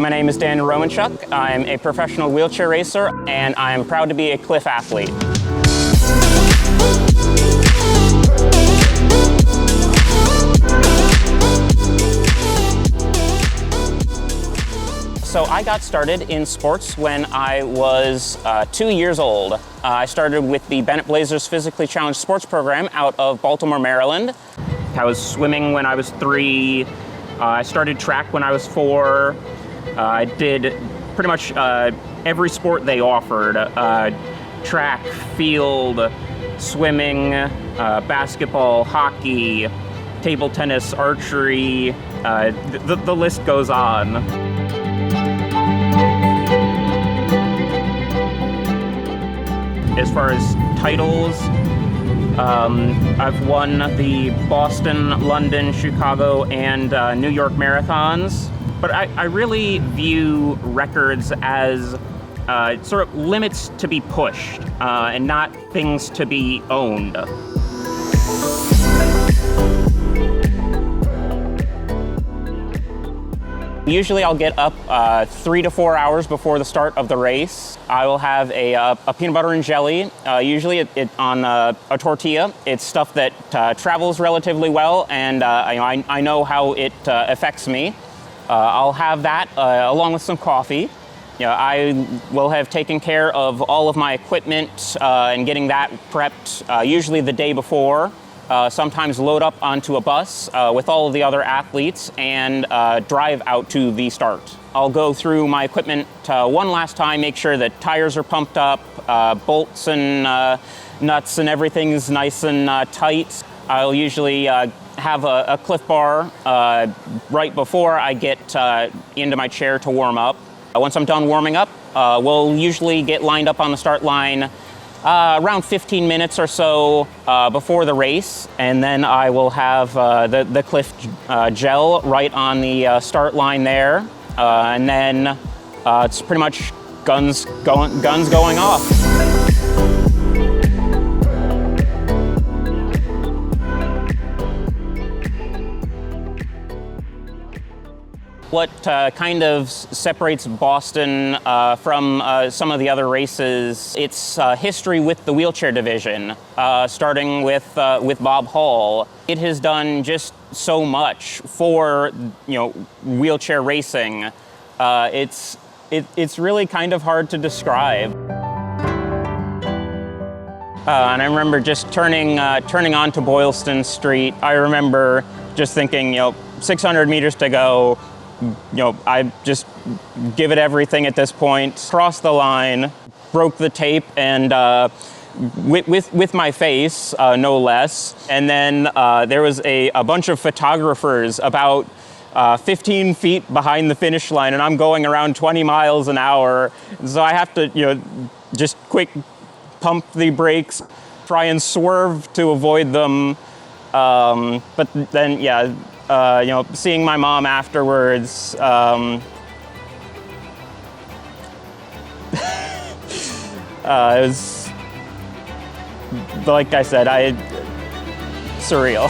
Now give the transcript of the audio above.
My name is Daniel Romanchuk. I'm a professional wheelchair racer, and I'm proud to be a Clif athlete. So I got started in sports when I was 2 years old. I started with the Bennett Blazers Physically Challenged Sports Program out of Baltimore, Maryland. I was swimming when I was 3. I started track when I was 4. I did pretty much every sport they offered. Track, field, swimming, basketball, hockey, table tennis, archery, the list goes on. As far as titles, I've won the Boston, London, Chicago, and New York marathons. But I really view records as sort of limits to be pushed and not things to be owned. Usually I'll get up 3 to 4 hours before the start of the race. I will have a peanut butter and jelly, usually on a tortilla. It's stuff that travels relatively well, and I know how it affects me. I'll have that along with some coffee. I will have taken care of all of my equipment and getting that prepped, usually the day before. Sometimes load up onto a bus with all of the other athletes and drive out to the start. I'll go through my equipment one last time, make sure that tires are pumped up, bolts and nuts and everything's nice and tight. I'll usually have a Clif bar right before I get into my chair to warm up. Once I'm done warming up, we'll usually get lined up on the start line around 15 minutes or so before the race, and then I will have the Clif gel right on the start line there, and then it's pretty much guns going off. What kind of separates Boston from some of the other races, it's history with the wheelchair division, starting with Bob Hall. It has done just so much for wheelchair racing. It's really kind of hard to describe. And I remember just turning onto Boylston Street. I remember just thinking, 600 meters to go. I just give it everything at this point. Crossed the line, broke the tape, and with my face, no less. And then there was a bunch of photographers about 15 feet behind the finish line, and I'm going around 20 miles an hour. So I have to, just quick pump the brakes, try and swerve to avoid them. But then, yeah. Seeing my mom afterwards, it was, like I said, surreal.